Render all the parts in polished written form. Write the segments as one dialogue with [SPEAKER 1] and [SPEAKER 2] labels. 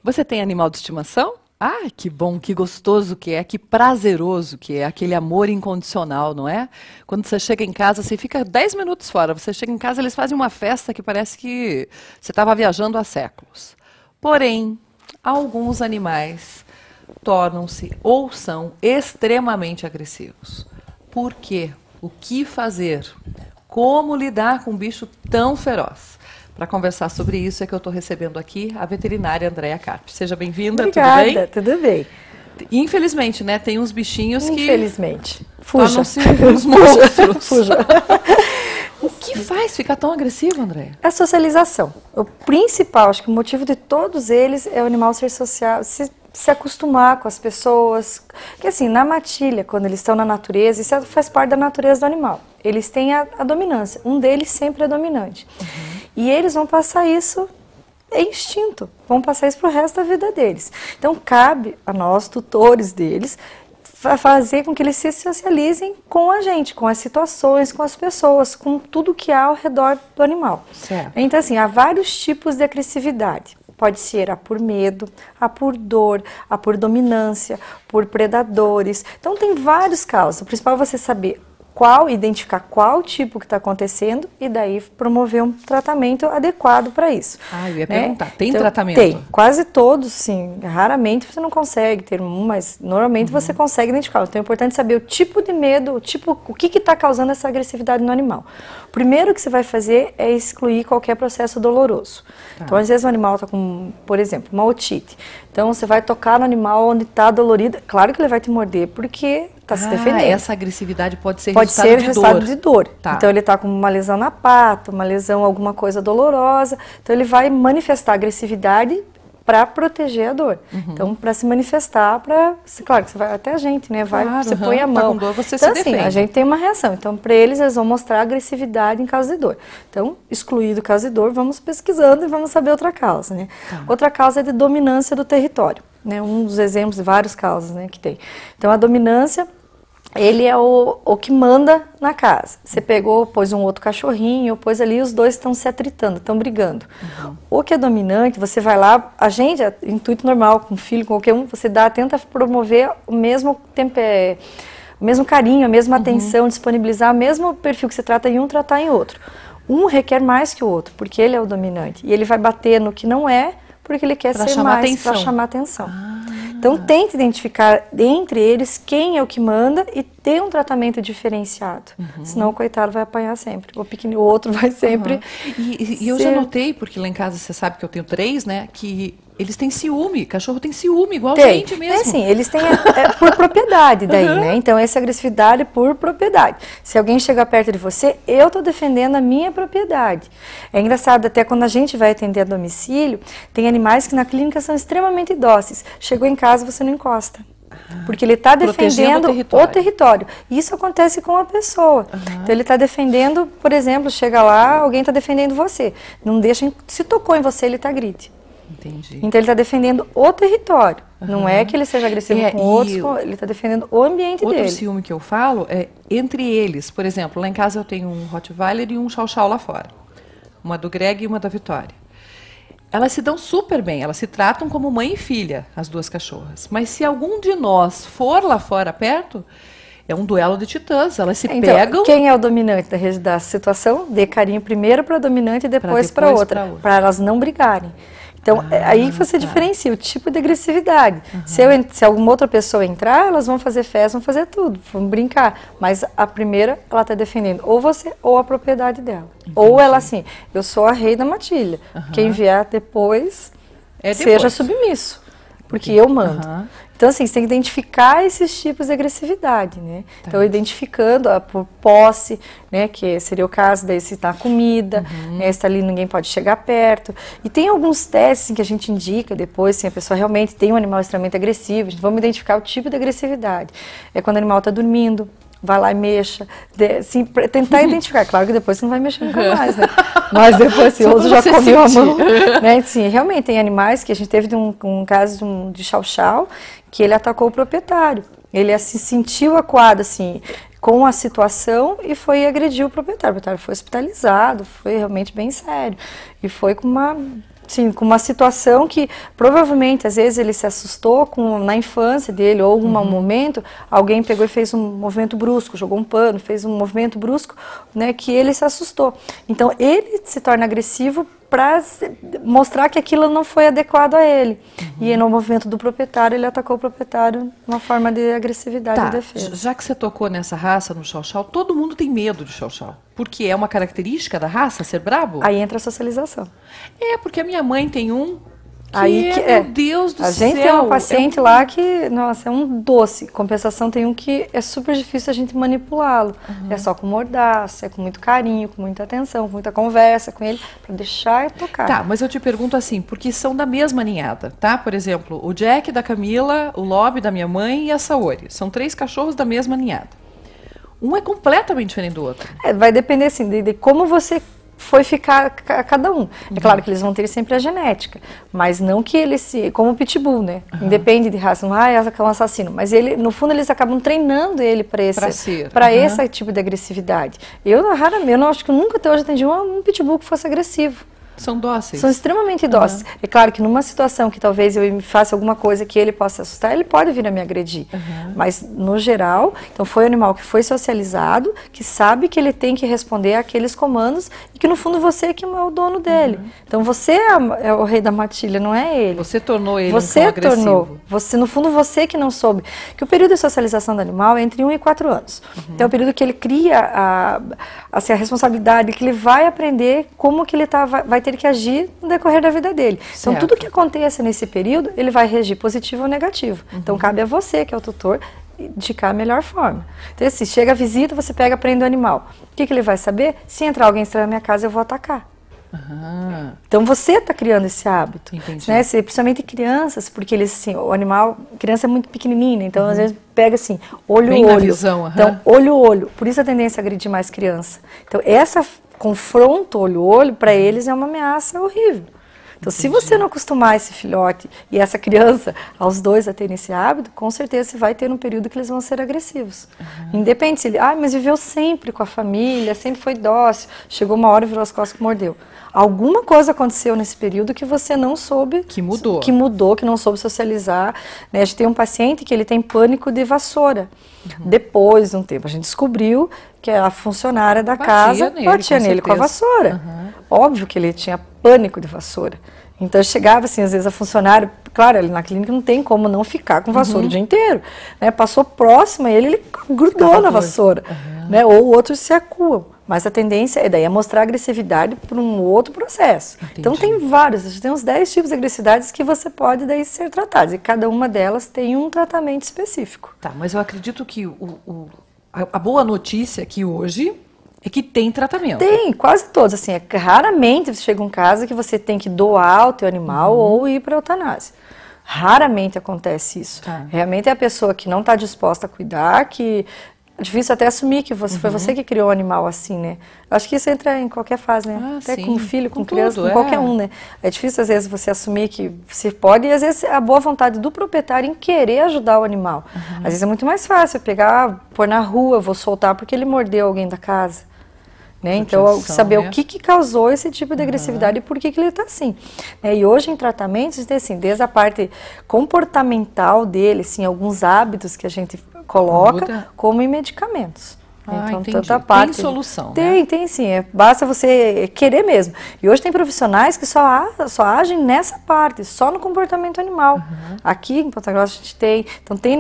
[SPEAKER 1] Você tem animal de estimação? Ah, que bom, que gostoso que é, que prazeroso que é, aquele amor incondicional, não é? Quando você chega em casa, você fica 10 minutos fora, você chega em casa, eles fazem uma festa que parece que você estava viajando há séculos. Porém, alguns animais tornam-se ou são extremamente agressivos. Por quê? O que fazer? Como lidar com um bicho tão feroz? Para conversar sobre isso é que eu estou recebendo aqui a veterinária Andréa Carpe. Seja bem-vinda, tudo bem?
[SPEAKER 2] Obrigada, tudo bem.
[SPEAKER 1] Infelizmente, né, tem uns bichinhos
[SPEAKER 2] Infelizmente.
[SPEAKER 1] que
[SPEAKER 2] Fuja.
[SPEAKER 1] tornam-se uns monstros.
[SPEAKER 2] Fuja.
[SPEAKER 1] O que faz ficar tão agressivo, Andréa?
[SPEAKER 2] É a socialização. O principal, acho que o motivo de todos eles é o animal ser social, se acostumar com as pessoas. Porque assim, na matilha, quando eles estão na natureza, isso faz parte da natureza do animal. Eles têm a dominância. Um deles sempre é dominante. E eles vão passar isso, é instinto, vão passar isso para o resto da vida deles. Então, cabe a nós, tutores deles, fazer com que eles se socializem com a gente, com as situações, com as pessoas, com tudo que há ao redor do animal.
[SPEAKER 1] Certo.
[SPEAKER 2] Então, assim, há vários tipos de agressividade. Pode ser a por medo, a por dor, a por dominância, por predadores. Então, tem vários casos. O principal é você saber identificar qual tipo que está acontecendo e daí promover um tratamento adequado para isso.
[SPEAKER 1] Ah, eu ia perguntar, tem
[SPEAKER 2] então,
[SPEAKER 1] tratamento?
[SPEAKER 2] Tem, quase todos, sim. Raramente você não consegue ter um, mas normalmente você consegue identificar. Então é importante saber o tipo de medo, o que está causando essa agressividade no animal. O primeiro que você vai fazer é excluir qualquer processo doloroso.
[SPEAKER 1] Tá.
[SPEAKER 2] Então às vezes o animal está com, por exemplo, uma otite. Então você vai tocar no animal onde está dolorido, claro que ele vai te morder porque está se defendendo.
[SPEAKER 1] Essa agressividade pode ser
[SPEAKER 2] resultado de dor.
[SPEAKER 1] Tá.
[SPEAKER 2] Então ele está com uma lesão na pata, uma lesão, alguma coisa dolorosa. Então ele vai manifestar agressividade para proteger a dor. Então para se manifestar, claro que você vai até a gente, né? Você põe a mão.
[SPEAKER 1] Tá com dor, você
[SPEAKER 2] então
[SPEAKER 1] se
[SPEAKER 2] assim,
[SPEAKER 1] defende.
[SPEAKER 2] a gente tem uma reação. Então para eles vão mostrar agressividade em caso de dor. Então excluído o caso de dor, vamos pesquisando e vamos saber outra causa, né?
[SPEAKER 1] Tá.
[SPEAKER 2] Outra causa é de dominância do território, né? Um dos exemplos de várias causas, né, que tem. Então a dominância, ele é o que manda na casa. Você pegou, pôs um outro cachorrinho, pôs ali, os dois estão se atritando, estão brigando. O que é dominante, você vai lá, a gente, intuito normal, com filho, com qualquer um, você tenta promover o mesmo tempo, o mesmo carinho, a mesma atenção, disponibilizar o mesmo perfil que você trata em um, tratar em outro. Um requer mais que o outro, porque ele é o dominante. E ele vai bater no que não é, porque ele quer ser mais, para chamar atenção. Então, tente identificar entre eles quem é o que manda e ter um tratamento diferenciado. Senão o coitado vai apanhar sempre. O outro vai sempre...
[SPEAKER 1] E eu já notei, porque lá em casa você sabe que eu tenho 3, né? Que eles têm ciúme. Cachorro tem ciúme, igual a gente mesmo.
[SPEAKER 2] É assim, eles têm por propriedade daí, né? Então, essa agressividade por propriedade. Se alguém chegar perto de você, eu estou defendendo a minha propriedade. É engraçado, até quando a gente vai atender a domicílio, tem animais que na clínica são extremamente dóceis. Chegou em casa, você não encosta. Porque ele está defendendo o território. Isso acontece com a pessoa. Então ele está defendendo, por exemplo, chega lá, alguém está defendendo você. Não deixa, se tocou em você, ele está grite.
[SPEAKER 1] Entendi.
[SPEAKER 2] Então ele está defendendo o território. Não é que ele seja agressivo com outros, ele está defendendo o ambiente dele.
[SPEAKER 1] Outro ciúme que eu falo é entre eles. Por exemplo, lá em casa eu tenho um Rottweiler e um Chow Chow lá fora. Uma do Greg e uma da Vitória. Elas se dão super bem, elas se tratam como mãe e filha, as duas cachorras. Mas se algum de nós for lá fora perto, é um duelo de titãs, elas se pegam...
[SPEAKER 2] Quem é o dominante da situação? Dê carinho primeiro para a dominante e depois para a outra, para elas não brigarem. Então, aí você diferencia o tipo de agressividade. Se alguma outra pessoa entrar, elas vão fazer festa, vão fazer tudo, vão brincar. Mas a primeira, ela está defendendo ou você ou a propriedade dela. Ou ela assim, eu sou a rei da matilha. Quem vier depois, seja submisso, porque eu mando. Então, assim, você tem que identificar esses tipos de agressividade, né? Então, identificando por posse, né? Que seria o caso daí se tá comida, né? Se tá ali ninguém pode chegar perto. E tem alguns testes que a gente indica depois, se a pessoa realmente tem um animal extremamente agressivo, vamos identificar o tipo de agressividade. É quando o animal está dormindo, vai lá e mexa, assim, tentar identificar. Claro que depois você não vai mexer nunca mais, né? Mas depois, se o outro já comeu a mão, né? Sim, realmente tem animais que a gente teve um caso de Chow Chow, que ele atacou o proprietário. Ele se sentiu acuado, assim, com a situação e foi agredir o proprietário. O proprietário foi hospitalizado, foi realmente bem sério. E foi com Sim, com uma situação que provavelmente, às vezes, ele se assustou na infância dele, ou em um momento, alguém pegou e fez um movimento brusco, jogou um pano, fez um movimento brusco, né, que ele se assustou. Então, ele se torna agressivo para mostrar que aquilo não foi adequado a ele. E no movimento do proprietário, ele atacou o proprietário de uma forma de agressividade e defesa.
[SPEAKER 1] Já que você tocou nessa raça, no Chow Chow, todo mundo tem medo de Chow Chow. Porque é uma característica da raça ser brabo?
[SPEAKER 2] Aí entra a socialização.
[SPEAKER 1] Porque a minha mãe tem um
[SPEAKER 2] aí
[SPEAKER 1] meu Deus do céu.
[SPEAKER 2] A gente tem uma paciente lá que, nossa, é um doce. Compensação, tem um que é super difícil a gente manipulá-lo. É só com mordaça, é com muito carinho, com muita atenção, com muita conversa com ele, para deixar tocar.
[SPEAKER 1] Tá, mas eu te pergunto assim, porque são da mesma ninhada, tá? Por exemplo, o Jack da Camila, o Lobby da minha mãe e a Saori. São 3 cachorros da mesma ninhada. Um é completamente diferente do outro.
[SPEAKER 2] Vai depender, assim, de como você foi ficar cada um. É claro que eles vão ter sempre a genética, mas não que eles como o pitbull, né? Independe de raça, não é um assassino, mas ele, no fundo, eles acabam treinando ele para esse tipo de agressividade. Eu não acho que eu nunca até hoje atendi um pitbull que fosse agressivo.
[SPEAKER 1] São dóceis.
[SPEAKER 2] São extremamente dóceis. É claro que numa situação que talvez eu faça alguma coisa que ele possa assustar, ele pode vir a me agredir. Mas, no geral, então foi um animal que foi socializado, que sabe que ele tem que responder àqueles comandos e que, no fundo, você é que é o dono dele. Então, você é o rei da matilha, não é ele.
[SPEAKER 1] Você tornou ele
[SPEAKER 2] você
[SPEAKER 1] um cão agressivo.
[SPEAKER 2] Tornou. No fundo, você que não soube. Que o período de socialização do animal é entre 1 e 4 anos. Então, é o período que ele cria a responsabilidade, que ele vai aprender como que ele vai ter que agir no decorrer da vida dele. Então, tudo que aconteça nesse período, ele vai regir positivo ou negativo. Então, cabe a você, que é o tutor, indicar a melhor forma. Então, se chega a visita, você pega, prende o animal. O que ele vai saber? Se entrar alguém estranho na minha casa, eu vou atacar. Então, você está criando esse hábito. Né? Principalmente crianças, porque eles, assim, o animal, criança é muito pequenininha, então, às vezes, pega assim, olho,
[SPEAKER 1] bem olho. Na visão,
[SPEAKER 2] Então, olho, olho. Por isso a tendência a agredir mais criança. Então, essa confronto olho-olho, para eles é uma ameaça horrível. Então, se você não acostumar esse filhote e essa criança, aos dois a terem esse hábito, com certeza você vai ter um período que eles vão ser agressivos. Independente se ele, mas viveu sempre com a família, sempre foi dócil, chegou uma hora e virou as costas e mordeu. Alguma coisa aconteceu nesse período que você não soube...
[SPEAKER 1] Que mudou.
[SPEAKER 2] Que não soube socializar. Né? A gente tem um paciente que ele tem pânico de vassoura. Depois de um tempo, a gente descobriu que a funcionária da casa batia nele com a vassoura. Óbvio que ele tinha pânico de vassoura. Então, chegava assim, às vezes a funcionária, claro, ali na clínica não tem como não ficar com vassoura o dia inteiro. Né? Passou próximo a ele grudou na vassoura. Né? Ou outros se acuam. Mas a tendência é daí a mostrar agressividade por um outro processo. Entendi. Então tem vários, a gente tem uns 10 tipos de agressividades que você pode daí ser tratados. E cada uma delas tem um tratamento específico.
[SPEAKER 1] Tá, mas eu acredito que a boa notícia aqui hoje é que tem tratamento.
[SPEAKER 2] Tem, quase todos. Assim, raramente você chega em casa que você tem que doar o teu animal ou ir para a eutanásia. Raramente acontece isso. Realmente é a pessoa que não está disposta a cuidar, que... É difícil até assumir que foi você que criou o animal assim, né? Acho que isso entra em qualquer fase, né? Até sim. Com filho, com criança, tudo, com qualquer um, né? É difícil às vezes você assumir que você pode e às vezes a boa vontade do proprietário em querer ajudar o animal. Às vezes é muito mais fácil pegar, pôr na rua, vou soltar porque ele mordeu alguém da casa. Né? Então, saber o que causou esse tipo de agressividade e por que ele está assim. E hoje, em tratamentos, tem assim, desde a parte comportamental dele, assim, alguns hábitos que a gente coloca, como em medicamentos. Então,
[SPEAKER 1] entendi.
[SPEAKER 2] Tanta parte,
[SPEAKER 1] tem solução,
[SPEAKER 2] Tem sim. Basta você querer mesmo. E hoje tem profissionais que só agem nessa parte, só no comportamento animal. Aqui em Ponta Grossa a gente tem. Então tem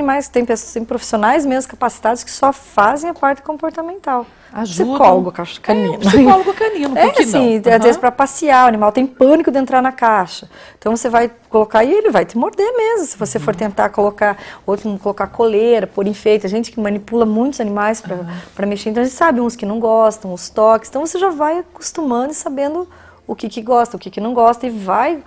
[SPEAKER 2] profissionais mesmo capacitados que só fazem a parte comportamental. Psicólogo canino.
[SPEAKER 1] Psicólogo canino, por que não?
[SPEAKER 2] Sim, às vezes para passear, o animal tem pânico de entrar na caixa. Então você vai colocar e ele vai te morder mesmo. Se você for tentar colocar coleira, pôr enfeite, a gente que manipula muitos animais para mexer, então a gente sabe uns que não gostam, os toques, então você já vai acostumando e sabendo o que gosta, o que não gosta e vai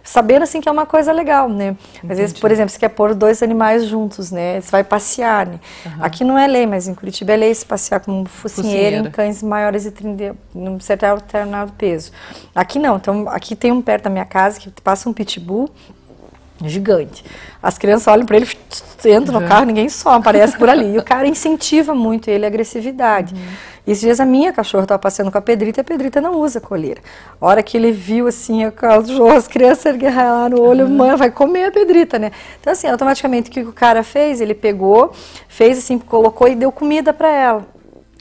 [SPEAKER 2] sabendo assim que é uma coisa legal, né? Às vezes, por exemplo, você quer pôr 2 animais juntos, né? Você vai passear, né? Aqui não é lei, mas em Curitiba é lei se passear com focinheira em cães maiores de 30, num certo determinado peso. Aqui não, então aqui tem um perto da minha casa que passa um pitbull gigante. As crianças olham para ele, entram no carro, ninguém só aparece por ali. E o cara incentiva muito ele a agressividade. Esses dias a minha cachorra estava passeando com a Pedrita não usa coleira. A hora que ele viu, assim, as crianças ergueram no olho, mãe, vai comer a Pedrita, né? Então, assim, automaticamente, o que o cara fez? Ele pegou, fez assim, colocou e deu comida para ela.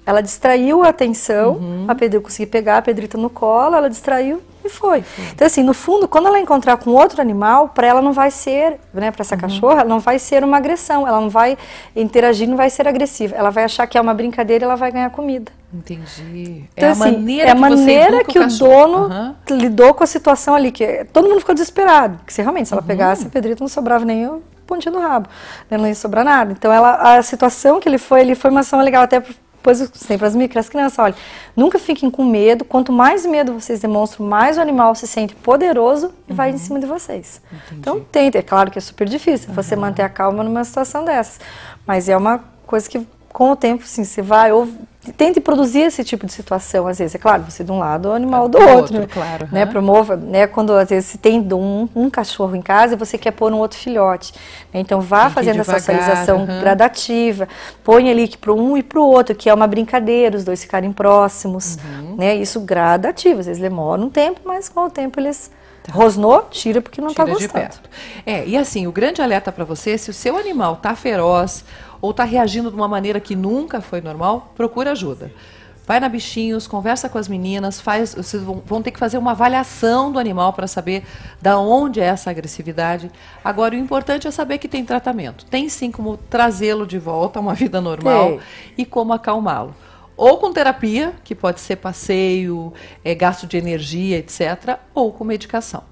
[SPEAKER 2] Ela distraiu a atenção, a Pedrita conseguiu pegar a Pedrita no colo, ela distraiu e foi. Então, assim, no fundo, quando ela encontrar com outro animal, para ela não vai ser, né, para essa cachorra, não vai ser uma agressão, ela não vai interagir, não vai ser agressiva. Ela vai achar que é uma brincadeira e ela vai ganhar comida.
[SPEAKER 1] Entendi.
[SPEAKER 2] Então,
[SPEAKER 1] é a
[SPEAKER 2] assim,
[SPEAKER 1] maneira,
[SPEAKER 2] é a maneira que o dono
[SPEAKER 1] uhum.
[SPEAKER 2] lidou com a situação ali, que todo mundo ficou desesperado, porque realmente, se ela pegasse a Pedrita, não sobrava nem o pontinho do rabo, né, não ia sobrar nada. Então, a situação que ele foi uma ação legal até depois sempre as micras crianças, olha, nunca fiquem com medo, quanto mais medo vocês demonstram, mais o animal se sente poderoso e vai em cima de vocês. Entendi. Então tente, é claro que é super difícil você manter a calma numa situação dessas, mas é uma coisa que com o tempo, assim, você vai, ou tente produzir esse tipo de situação, às vezes, é claro, você de um lado, o animal do outro,
[SPEAKER 1] claro,
[SPEAKER 2] né, promova, né, quando às vezes você tem um cachorro em casa e você quer pôr um outro filhote, né, então vá fazendo a socialização gradativa, põe ali para um e para o outro, que é uma brincadeira, os dois ficarem próximos, né, isso gradativo, às vezes demora um tempo, mas com o tempo eles... Rosnou, tira porque não está gostando. De perto.
[SPEAKER 1] E assim, o grande alerta para você, se o seu animal está feroz ou está reagindo de uma maneira que nunca foi normal, procura ajuda. Vai na Bichinhos, conversa com as meninas, vocês vão ter que fazer uma avaliação do animal para saber da onde é essa agressividade. Agora, o importante é saber que tem tratamento. Tem sim como trazê-lo de volta a uma vida normal e como acalmá-lo. Ou com terapia, que pode ser passeio, gasto de energia, etc., ou com medicação.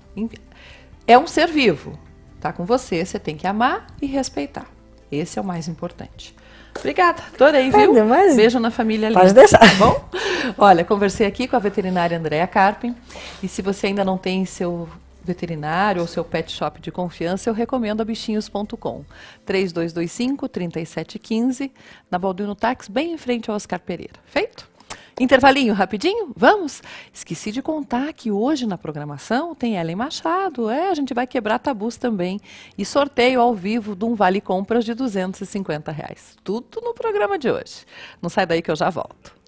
[SPEAKER 1] É um ser vivo, tá com você, você tem que amar e respeitar. Esse é o mais importante. Obrigada, adorei, viu? Beijo na família linda.
[SPEAKER 2] Pode deixar.
[SPEAKER 1] Tá bom? Olha, conversei aqui com a veterinária Andréa Carpin, e se você ainda não tem seu veterinário ou seu pet shop de confiança, eu recomendo a bichinhos.com. 3225-3715, na Balduino Táxi, bem em frente ao Oscar Pereira. Feito? Intervalinho rapidinho? Vamos? Esqueci de contar que hoje na programação tem Ellen Machado. A gente vai quebrar tabus também. E sorteio ao vivo de um vale compras de R$250. Tudo no programa de hoje. Não sai daí que eu já volto.